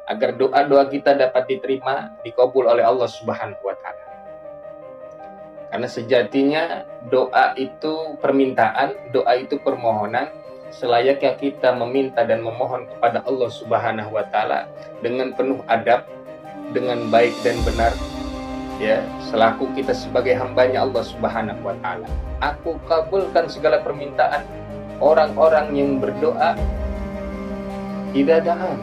agar doa-doa kita dapat diterima, dikabul oleh Allah Subhanahu wa taala. Karena sejatinya doa itu permintaan, doa itu permohonan, selayaknya kita meminta dan memohon kepada Allah Subhanahu wa taala dengan penuh adab, dengan baik dan benar, ya, selaku kita sebagai hambanya Allah Subhanahu wa taala. Aku kabulkan segala permintaan orang-orang yang berdoa idza da'an,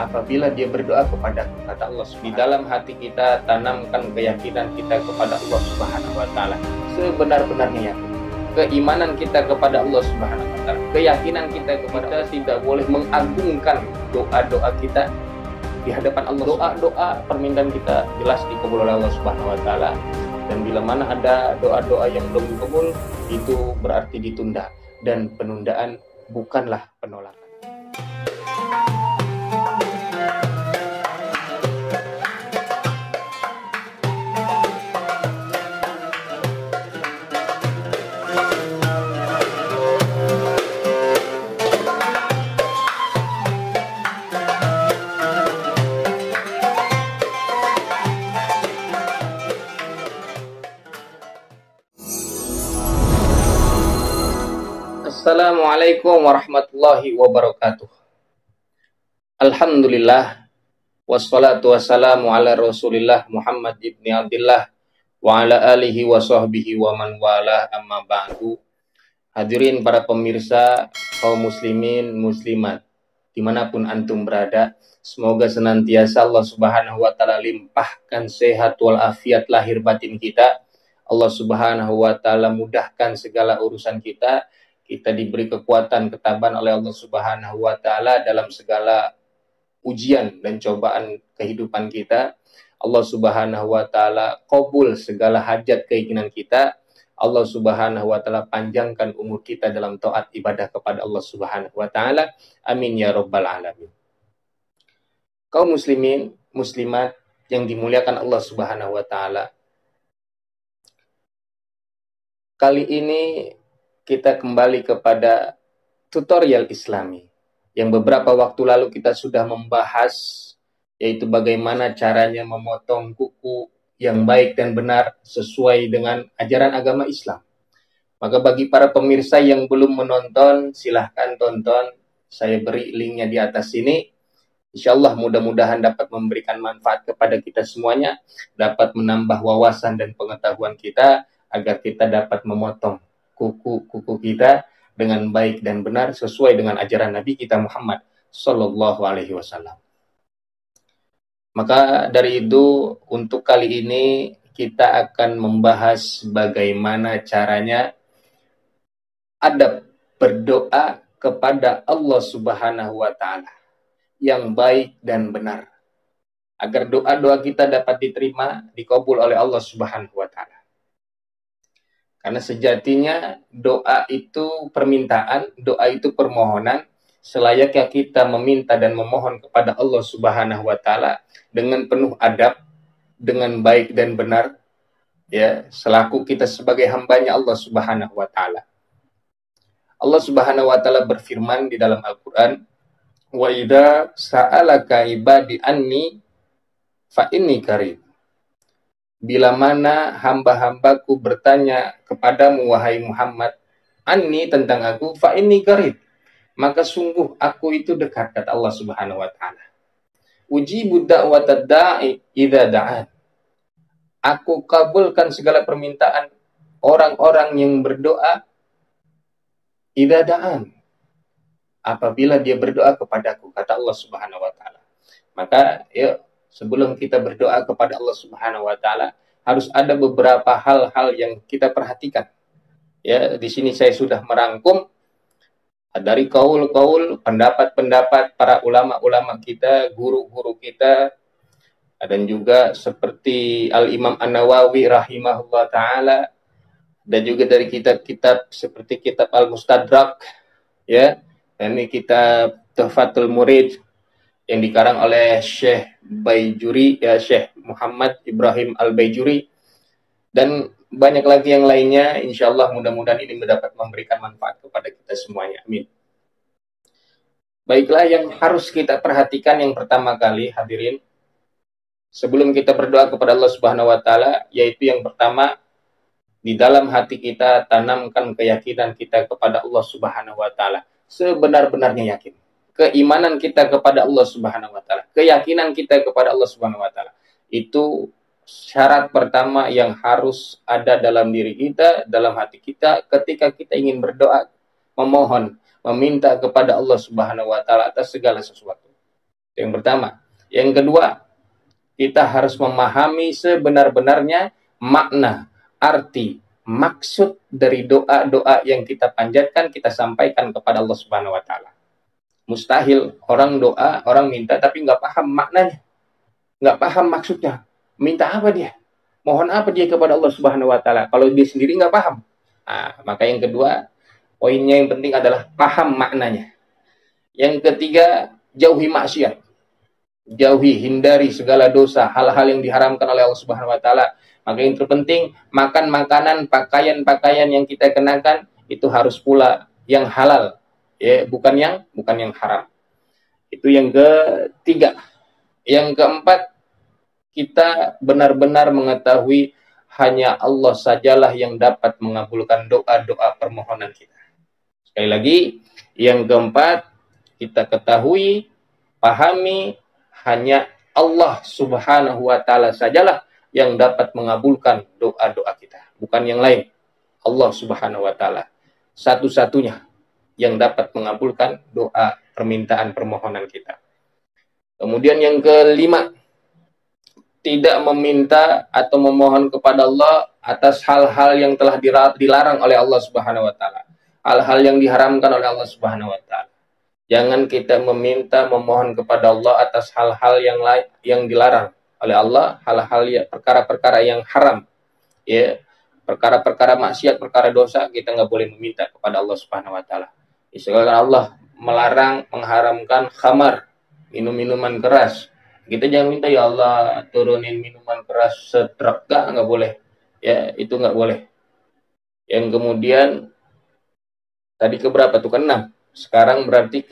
apabila dia berdoa kepadaku, kata Allah. Di dalam hati kita tanamkan keyakinan kita kepada Allah Subhanahu wa taala sebenar-benarnya, keimanan kita kepada Allah Subhanahu wa taala, keyakinan kita kepada Allah. Tidak boleh mengagungkan doa-doa kita di hadapan Allah. Doa-doa permintaan kita jelas dikabul oleh Allah Subhanahu wa taala, dan bila mana ada doa-doa yang belum dikabul, itu berarti ditunda, dan penundaan bukanlah penolakan. Assalamualaikum warahmatullahi wabarakatuh. Alhamdulillah, wassalatu wassalamu ala Rasulillah Muhammad ibni Abdillah wa ala alihi wa sahbihi wa man wala, amma ba'du. Hadirin para pemirsa, kaum muslimin, muslimat, dimanapun antum berada, semoga senantiasa Allah Subhanahu wa ta'ala limpahkan sehat walafiat lahir batin kita. Allah Subhanahu wa ta'ala mudahkan segala urusan kita. Kita diberi kekuatan, ketabahan oleh Allah Subhanahu wa taala dalam segala ujian dan cobaan kehidupan kita. Allah Subhanahu wa taala qabul segala hajat keinginan kita. Allah Subhanahu wa taala panjangkan umur kita dalam taat ibadah kepada Allah Subhanahu wa taala. Amin ya rabbal alamin. Kaum muslimin, muslimat yang dimuliakan Allah Subhanahu wa taala. Kali ini kita kembali kepada tutorial Islami yang beberapa waktu lalu kita sudah membahas, yaitu bagaimana caranya memotong kuku yang baik dan benar sesuai dengan ajaran agama Islam. Maka bagi para pemirsa yang belum menonton, silahkan tonton. Saya beri linknya di atas sini. Insya Allah mudah-mudahan dapat memberikan manfaat kepada kita semuanya, dapat menambah wawasan dan pengetahuan kita, agar kita dapat memotong kuku-kuku kita dengan baik dan benar sesuai dengan ajaran Nabi kita Muhammad Sallallahu Alaihi Wasallam. Maka dari itu, untuk kali ini kita akan membahas bagaimana caranya adab berdoa kepada Allah Subhanahu wa taala yang baik dan benar, agar doa-doa kita dapat diterima, dikabul oleh Allah Subhanahu wa taala. Karena sejatinya doa itu permintaan, doa itu permohonan, selayaknya kita meminta dan memohon kepada Allah Subhanahu wa taala dengan penuh adab, dengan baik dan benar, ya, selaku kita sebagai hambanya Allah Subhanahu wa taala. Allah Subhanahu wa taala berfirman di dalam Al-Qur'an, "Wa idza sa'alaka ibadi anni fa inni qarib." Bila mana hamba-hambaku bertanya kepadamu, wahai Muhammad, anni, tentang aku, fa inni qarib, maka sungguh aku itu dekat, kata Allah Subhanahu wa taala. Ujibu da'watad da'i idza da'an. Aku kabulkan segala permintaan orang-orang yang berdoa idza da'an, apabila dia berdoa kepadaku, kata Allah Subhanahu wa taala. Maka yuk, sebelum kita berdoa kepada Allah Subhanahu wa taala, harus ada beberapa hal-hal yang kita perhatikan. Ya, di sini saya sudah merangkum dari kaul-kaul, pendapat-pendapat para ulama-ulama kita, guru-guru kita, dan juga seperti Al-Imam An-Nawawi rahimahullah taala, dan juga dari kitab-kitab seperti kitab Al-Mustadrak, ya, dan ini kitab Tuhfatul Murid yang dikarang oleh Syekh Baijuri, ya, Syekh Muhammad Ibrahim Al-Baijuri, dan banyak lagi yang lainnya. Insya Allah mudah-mudahan ini mendapat memberikan manfaat kepada kita semuanya. Amin. Baiklah, yang harus kita perhatikan yang pertama kali, hadirin, sebelum kita berdoa kepada Allah Subhanahu wa taala, yaitu yang pertama, di dalam hati kita tanamkan keyakinan kita kepada Allah Subhanahu wa taala. Sebenar-benarnya yakin. Keimanan kita kepada Allah Subhanahu wa taala, keyakinan kita kepada Allah Subhanahu wa taala. Itu syarat pertama yang harus ada dalam diri kita, dalam hati kita ketika kita ingin berdoa, memohon, meminta kepada Allah Subhanahu wa taala atas segala sesuatu. Yang pertama. Yang kedua, kita harus memahami sebenar-benarnya makna, arti, maksud dari doa-doa yang kita panjatkan, kita sampaikan kepada Allah Subhanahu wa taala. Mustahil orang doa, orang minta tapi nggak paham maknanya, nggak paham maksudnya. Minta apa dia? Mohon apa dia kepada Allah Subhanahu wa taala kalau dia sendiri nggak paham? Nah, maka yang kedua, poinnya yang penting adalah paham maknanya. Yang ketiga, jauhi maksiat. Jauhi, hindari segala dosa, hal-hal yang diharamkan oleh Allah Subhanahu wa taala. Maka yang terpenting, makan makanan, pakaian-pakaian yang kita kenakan itu harus pula yang halal, ya, bukan yang haram. Itu yang ketiga. Yang keempat, kita benar-benar mengetahui hanya Allah sajalah yang dapat mengabulkan doa-doa permohonan kita. Sekali lagi, yang keempat, kita ketahui, pahami, hanya Allah Subhanahu wa taala sajalah yang dapat mengabulkan doa-doa kita, bukan yang lain. Allah Subhanahu wa taala satu-satunya yang dapat mengabulkan doa, permintaan, permohonan kita. Kemudian yang kelima, tidak meminta atau memohon kepada Allah atas hal-hal yang telah dilarang oleh Allah Subhanahu wa taala, hal-hal yang diharamkan oleh Allah Subhanahu wa taala. Jangan kita meminta, memohon kepada Allah atas hal-hal yang dilarang oleh Allah, hal-hal ya, perkara-perkara yang haram, ya, perkara-perkara maksiat, perkara dosa, kita nggak boleh meminta kepada Allah Subhanahu wa taala. Misalkan Allah melarang, mengharamkan khamar, minum-minuman keras. Kita jangan minta, ya Allah turunin minuman keras setruk, nggak boleh. Ya, itu nggak boleh. Yang kemudian tadi keberapa tuh? Keenam. Sekarang berarti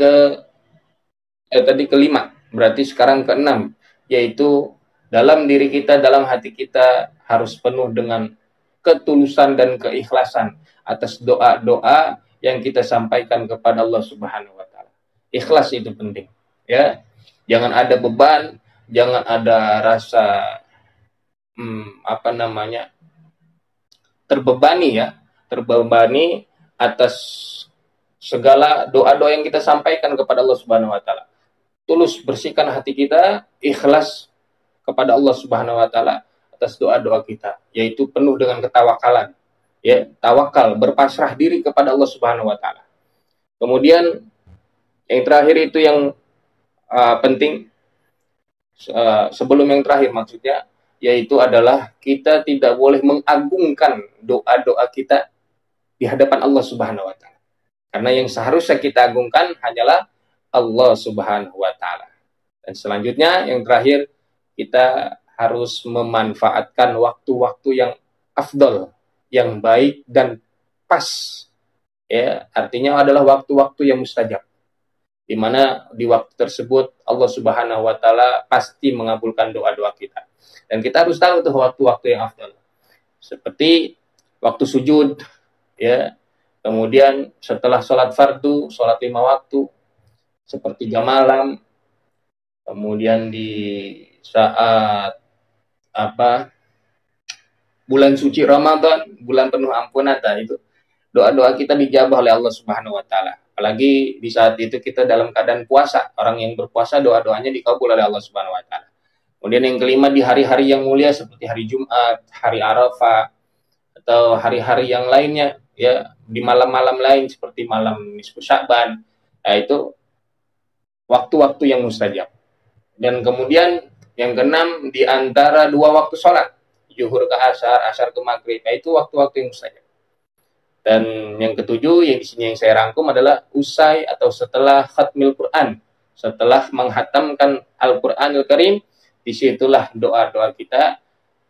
tadi kelima, berarti sekarang keenam, yaitu dalam diri kita, dalam hati kita harus penuh dengan ketulusan dan keikhlasan atas doa-doa yang kita sampaikan kepada Allah Subhanahu wa taala. Ikhlas itu penting, ya. Jangan ada beban, jangan ada rasa terbebani atas segala doa-doa yang kita sampaikan kepada Allah Subhanahu wa taala. Tulus bersihkan hati kita, ikhlas kepada Allah Subhanahu wa taala atas doa-doa kita, yaitu penuh dengan ketawakalan. Ya, tawakal, berpasrah diri kepada Allah Subhanahu wa taala. Kemudian yang terakhir itu yang penting, sebelum yang terakhir maksudnya, yaitu adalah kita tidak boleh mengagungkan doa-doa kita di hadapan Allah Subhanahu wa taala. Karena yang seharusnya kita agungkan hanyalah Allah Subhanahu wa taala. Dan selanjutnya yang terakhir, kita harus memanfaatkan waktu-waktu yang afdol, yang baik dan pas. Ya, artinya adalah waktu-waktu yang mustajab. Di mana di waktu tersebut Allah Subhanahu wa taala pasti mengabulkan doa-doa kita. Dan kita harus tahu tuh waktu-waktu yang afdol. Seperti waktu sujud, ya. Kemudian setelah sholat fardu, sholat 5 waktu, sepertiga malam, kemudian di saat bulan suci Ramadan, bulan penuh ampunan, itu doa-doa kita dijabah oleh Allah Subhanahu wa taala. Apalagi di saat itu kita dalam keadaan puasa, orang yang berpuasa doa-doanya dikabul oleh Allah Subhanahu wa taala. Kemudian yang kelima, di hari-hari yang mulia seperti hari Jumat, hari Arafah, atau hari-hari yang lainnya, ya, di malam-malam lain seperti malam nisfu Sya'ban, itu waktu-waktu yang mustajab. Dan kemudian yang keenam, di antara dua waktu sholat, zuhur ke asar, asar ke maghrib, itu waktu-waktu yang mustajab. Dan yang ketujuh, yang di sini yang saya rangkum adalah usai atau setelah khatmil Quran, setelah menghatamkan Al-Quranil Karim, disitulah doa-doa kita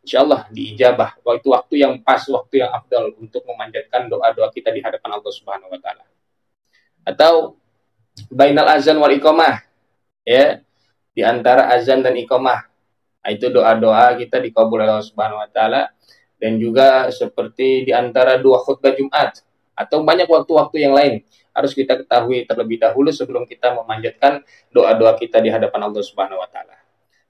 insyaallah diijabah. Waktu yang pas, waktu yang afdal untuk memanjatkan doa-doa kita di hadapan Allah Subhanahu wa taala. Atau bainal azan wal iqamah, ya, di antara azan dan iqamah. Nah, itu doa-doa kita dikabul oleh Allah Subhanahu wa taala. Dan juga seperti di antara dua khutbah Jumat atau banyak waktu-waktu yang lain, harus kita ketahui terlebih dahulu sebelum kita memanjatkan doa-doa kita di hadapan Allah Subhanahu wa taala.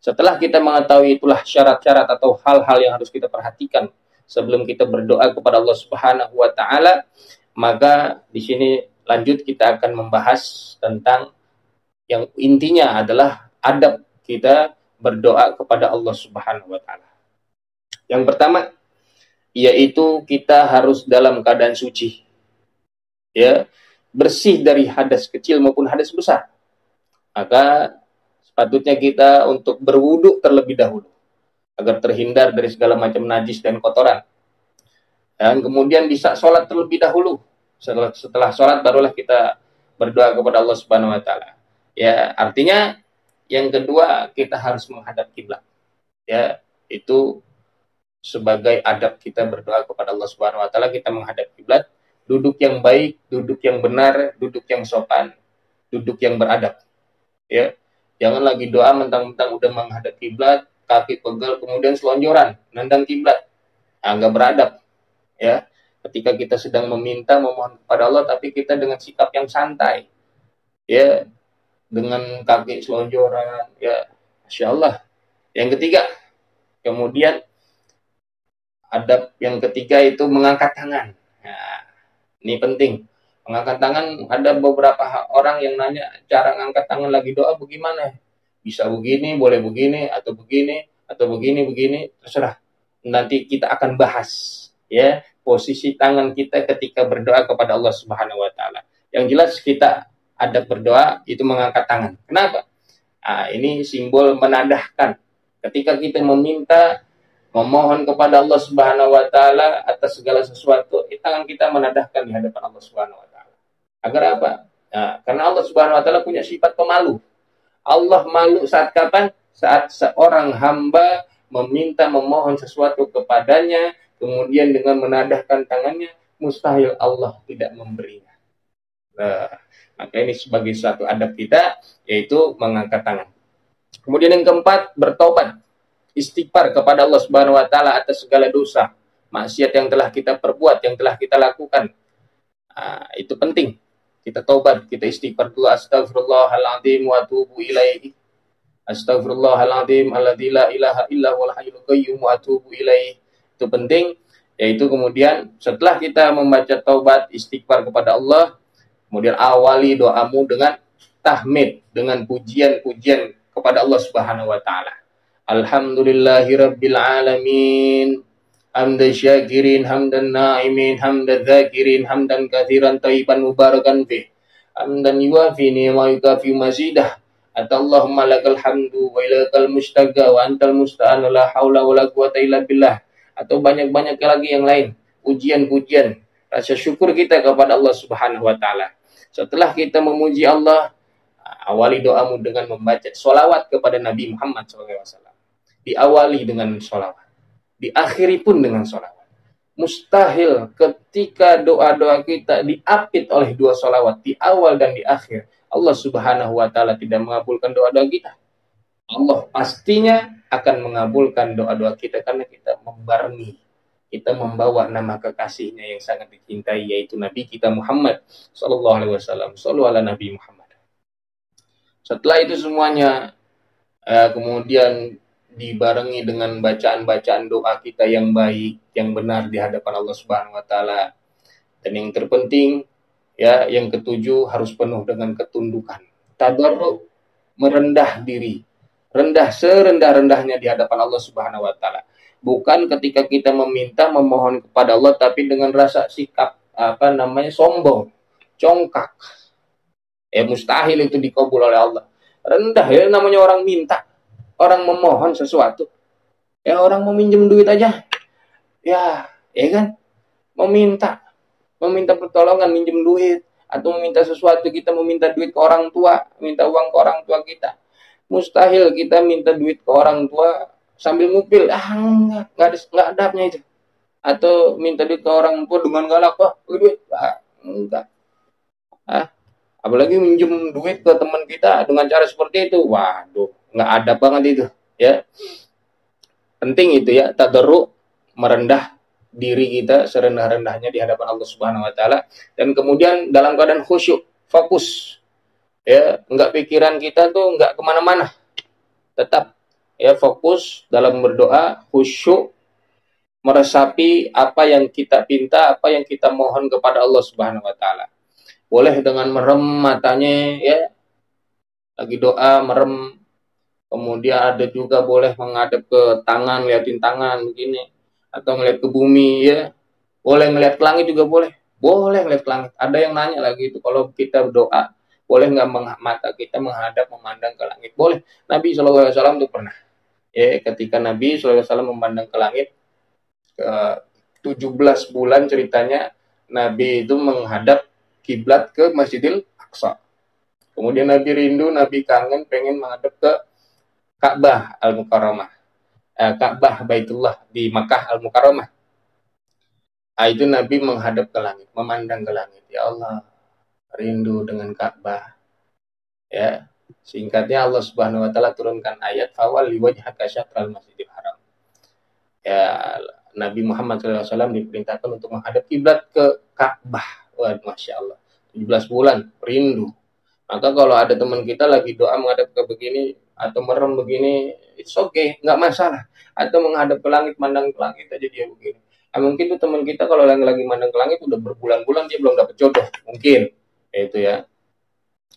Setelah kita mengetahui itulah syarat-syarat atau hal-hal yang harus kita perhatikan sebelum kita berdoa kepada Allah Subhanahu wa taala, maka di sini lanjut kita akan membahas tentang yang intinya adalah adab kita berdoa kepada Allah Subhanahu wa taala. Yang pertama yaitu kita harus dalam keadaan suci. Ya, bersih dari hadas kecil maupun hadas besar. Maka sepatutnya kita untuk berwudu terlebih dahulu agar terhindar dari segala macam najis dan kotoran. Dan kemudian bisa sholat terlebih dahulu. Setelah sholat barulah kita berdoa kepada Allah Subhanahu wa taala. Ya, artinya yang kedua kita harus menghadap kiblat. Ya, itu sebagai adab kita berdoa kepada Allah Subhanahu wa taala, kita menghadap kiblat, duduk yang baik, duduk yang benar, duduk yang sopan, duduk yang beradab. Ya. Jangan lagi doa mentang-mentang udah menghadap kiblat, kaki pegel kemudian selonjoran nendang kiblat. Enggak beradab. Ya. Ketika kita sedang meminta memohon kepada Allah tapi kita dengan sikap yang santai. Ya, dengan kaki selonjoran, ya, Masya Allah. Yang ketiga, kemudian adab yang ketiga itu mengangkat tangan. Nah, ini penting. Mengangkat tangan, ada beberapa orang yang nanya cara ngangkat tangan lagi doa bagaimana? Bisa begini, boleh begini, atau begini, begini, terserah. Nanti kita akan bahas ya posisi tangan kita ketika berdoa kepada Allah Subhanahu wa taala. Yang jelas kita adab berdoa itu mengangkat tangan. Kenapa? Nah, ini simbol menandahkan ketika kita meminta memohon kepada Allah Subhanahu wa taala atas segala sesuatu, tangan kita menadahkan di hadapan Allah Subhanahu wa taala. Agar apa? Nah, karena Allah Subhanahu wa taala punya sifat pemalu. Allah malu saat kapan? Saat seorang hamba meminta memohon sesuatu kepadanya, kemudian dengan menadahkan tangannya, mustahil Allah tidak memberinya. Nah, maka ini sebagai suatu adab kita, yaitu mengangkat tangan. Kemudian yang keempat, bertobat. Istighfar kepada Allah Subhanahu wa taala atas segala dosa, maksiat yang telah kita perbuat, yang telah kita lakukan. Itu penting. Kita taubat, kita istighfar dulu. Astaghfirullahaladzim wa atubu ilaihi. Astaghfirullahaladzim alladzi la ilaha illa huwal hayyul qayyum wa atubu ilaihi. Itu penting, yaitu kemudian setelah kita membaca taubat, istighfar kepada Allah, kemudian awali doamu dengan tahmid, dengan pujian-pujian kepada Allah Subhanahu wa taala. Alhamdulillahi rabbil alamin, hamdan syakirin, hamdan na'imin, hamdan dzakirin, hamdan katsiran thayyiban mubarakan fih, hamdan yuwafi ni'ma yukafi mazidah. Allahumma lakal hamdu wa ilakal mustaqa wa antal musta'an wa la haula wa la quwata illa billah. Atau banyak-banyak lagi yang lain, pujian-pujian, rasa syukur kita kepada Allah Subhanahu wa taala. Setelah kita memuji Allah, awali doamu dengan membaca sholawat kepada Nabi Muhammad SAW. Diawali dengan sholawat, diakhiri pun dengan sholawat. Mustahil ketika doa-doa kita diapit oleh dua sholawat, di awal dan di akhir, Allah Subhanahu wa taala tidak mengabulkan doa-doa kita. Allah pastinya akan mengabulkan doa-doa kita karena kita membarengi, kita membawa nama kekasihnya yang sangat dicintai, yaitu Nabi kita Muhammad sallallahu alaihi wasallam. Shallu ala Nabi Muhammad. Setelah itu semuanya kemudian dibarengi dengan bacaan-bacaan doa kita yang baik, yang benar di hadapan Allah Subhanahu wa taala. Dan yang terpenting, ya, yang ketujuh harus penuh dengan ketundukan. Tadarruk, merendah diri. Rendah serendah-rendahnya di hadapan Allah Subhanahu wa taala. Bukan ketika kita meminta memohon kepada Allah tapi dengan rasa sikap sombong, congkak. Mustahil itu dikabul oleh Allah. Rendah, ya, namanya orang minta. Orang memohon sesuatu, ya, orang meminjam duit aja, ya kan, meminta pertolongan, minjem duit, atau meminta sesuatu, kita meminta duit ke orang tua, minta uang ke orang tua kita, mustahil kita minta duit ke orang tua sambil ngupil, nggak adabnya itu, atau minta duit ke orang tua dengan galak, duit, enggak, Apalagi minjem duit ke teman kita dengan cara seperti itu, waduh, nggak ada banget itu, ya. Penting itu ya, tadarru, merendah diri kita serendah-rendahnya di hadapan Allah Subhanahu wa taala, dan kemudian dalam keadaan khusyuk, fokus, ya, nggak pikiran kita tuh nggak kemana-mana, tetap ya fokus dalam berdoa, khusyuk, meresapi apa yang kita pinta, apa yang kita mohon kepada Allah Subhanahu wa taala. Boleh dengan merem matanya, ya, lagi doa merem. Kemudian ada juga boleh menghadap ke tangan, liatin tangan begini, atau ngeliat ke bumi, ya. Boleh ngeliat ke langit juga boleh. Boleh ngeliat ke langit. Ada yang nanya lagi itu, kalau kita berdoa, boleh nggak mata kita menghadap, memandang ke langit? Boleh. Nabi SAW itu pernah. Ya, ketika Nabi SAW memandang ke langit, ke 17 bulan ceritanya, Nabi itu menghadap kiblat ke Masjidil Aqsa. Kemudian Nabi rindu, Nabi kangen, pengen menghadap ke Ka'bah Al-Mukarramah, Ka'bah Baitullah di Makkah Al-Mukarramah. Itu Nabi menghadap ke langit, memandang ke langit. Ya Allah, rindu dengan Ka'bah. Ya, singkatnya Allah Subhanahu wa taala turunkan ayat fawalli wajhaka syatral masjidil haram. Ya, Nabi Muhammad SAW diperintahkan untuk menghadap kiblat ke Ka'bah. Wah, Masya Allah. 17 bulan, rindu. Maka kalau ada teman kita lagi doa menghadap ke begini, atau merem begini, it's okay, nggak masalah. Atau menghadap ke langit, mandang ke langit aja dia begini. Mungkin tuh teman kita kalau lagi mandang ke langit udah berbulan-bulan dia belum dapat jodoh. Mungkin. Itu ya.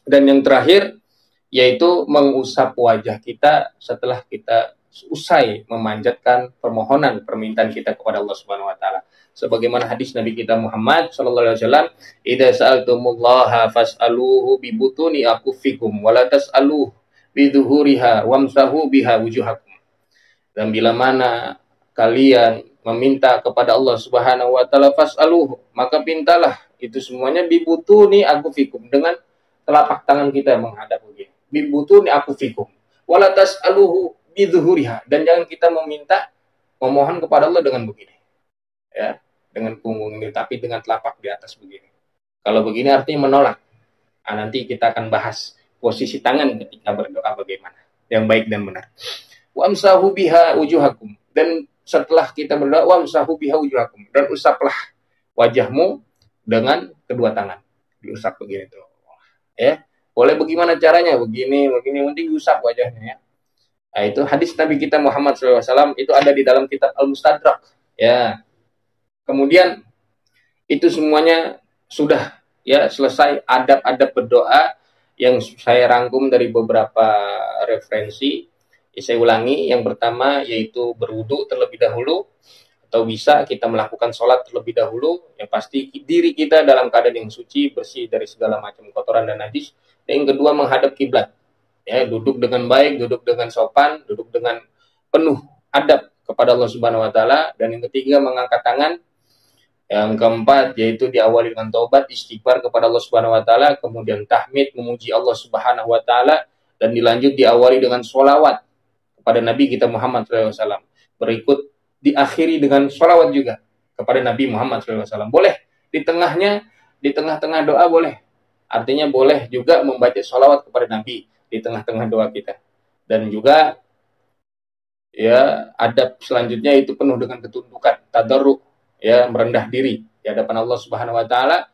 Dan yang terakhir, yaitu mengusap wajah kita setelah kita usai memanjatkan permohonan permintaan kita kepada Allah Subhanahu wa taala. Sebagaimana hadis Nabi kita Muhammad sallallahu alaihi wasallam, "Idza sa'altumullaha fas'aluhu bi butuni akufikum wa la tas'aluhu bi dhuhuriha wamsahu biha wujuhakum." Dan bila mana kalian meminta kepada Allah Subhanahu wa taala fas'aluhu, maka pintalah itu semuanya bi butuni akufikum, dengan telapak tangan kita menghadap begini. Bi butuni akufikum wa la tas'aluhu bidzuhuriha, dan jangan kita memohon kepada Allah dengan begini, ya, dengan punggung ini, tapi dengan telapak di atas begini. Kalau begini artinya menolak. Nanti kita akan bahas posisi tangan ketika berdoa bagaimana yang baik dan benar. Wamsahu biha wujuhakum, dan setelah kita berdoa, wamsahu biha wujuhakum, dan usaplah wajahmu dengan kedua tangan, diusap begini tuh, ya. Boleh bagaimana caranya? Begini, penting usap wajahnya, ya. Itu hadis Nabi kita Muhammad SAW, itu ada di dalam kitab Al-Mustadrak, ya. Kemudian itu semuanya sudah, ya, selesai adab-adab berdoa yang saya rangkum dari beberapa referensi. Saya ulangi, yang pertama yaitu berwudu terlebih dahulu, atau bisa kita melakukan sholat terlebih dahulu, yang pasti diri kita dalam keadaan yang suci, bersih dari segala macam kotoran dan najis. Dan yang kedua menghadap kiblat. Ya, duduk dengan baik, duduk dengan sopan, duduk dengan penuh adab kepada Allah Subhanahu wa taala. Dan yang ketiga mengangkat tangan. Yang keempat yaitu diawali dengan taubat, istighfar kepada Allah Subhanahu wa taala, kemudian tahmid, memuji Allah Subhanahu wa taala, dan dilanjut diawali dengan sholawat kepada Nabi kita Muhammad SAW. Berikut diakhiri dengan sholawat juga kepada Nabi Muhammad SAW. Boleh di tengah-tengah doa boleh. Artinya boleh juga membaca sholawat kepada Nabi di tengah-tengah doa kita. Dan juga, ya, adab selanjutnya itu penuh dengan ketundukan, tadarru, ya, merendah diri di hadapan Allah Subhanahu wa taala,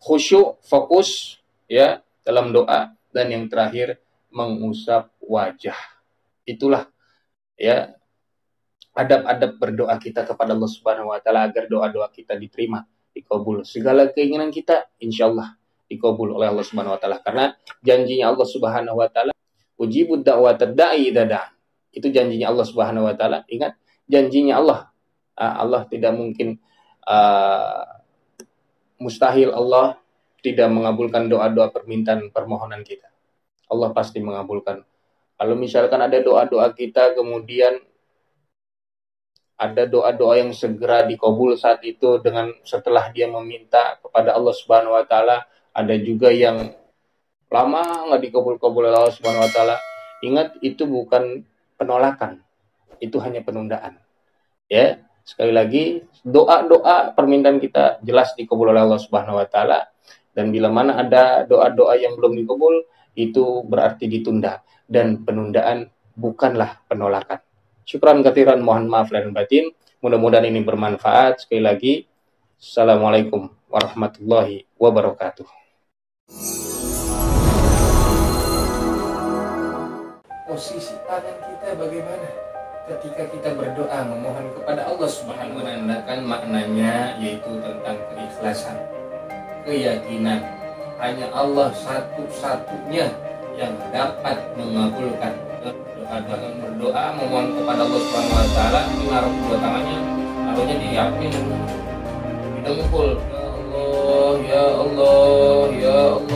khusyuk, fokus, ya, dalam doa, dan yang terakhir mengusap wajah. Itulah, ya, adab-adab berdoa kita kepada Allah Subhanahu wa taala agar doa-doa kita diterima, dikabul. Segala keinginan kita insyaallah dikabul oleh Allah Subhanahu wa taala, karena janjinya Allah Subhanahu wa taala, ujibud da'watad da'i idza da'a. Itu janjinya Allah Subhanahu wa taala. Ingat, janjinya Allah. Allah tidak mungkin mustahil Allah tidak mengabulkan doa-doa permintaan permohonan kita. Allah pasti mengabulkan. Kalau misalkan ada doa-doa kita kemudian ada doa-doa yang segera dikabul saat itu dengan setelah dia meminta kepada Allah Subhanahu wa taala, ada juga yang lama nggak dikabul-kabul oleh Allah Subhanahu wa taala. Ingat, itu bukan penolakan. Itu hanya penundaan. Ya, sekali lagi, doa-doa permintaan kita jelas dikabul oleh Allah Subhanahu wa taala. Dan bila mana ada doa-doa yang belum dikabul, itu berarti ditunda. Dan penundaan bukanlah penolakan. Syukran katsiran, mohon maaf lahir dan batin. Mudah-mudahan ini bermanfaat. Sekali lagi, Assalamualaikum warahmatullahi wabarakatuh. Posisi tangan kita bagaimana ketika kita berdoa memohon kepada Allah Subhanahu wa taala? Menandakan maknanya yaitu tentang keikhlasan, keyakinan hanya Allah satu-satunya yang dapat mengabulkan doa. Dalam berdoa memohon kepada Allah Subhanahu wa taala, menaruh kedua tangannya, taruhnya di yakin, di dengkul. Ya Allah, ya Allah, ya Allah.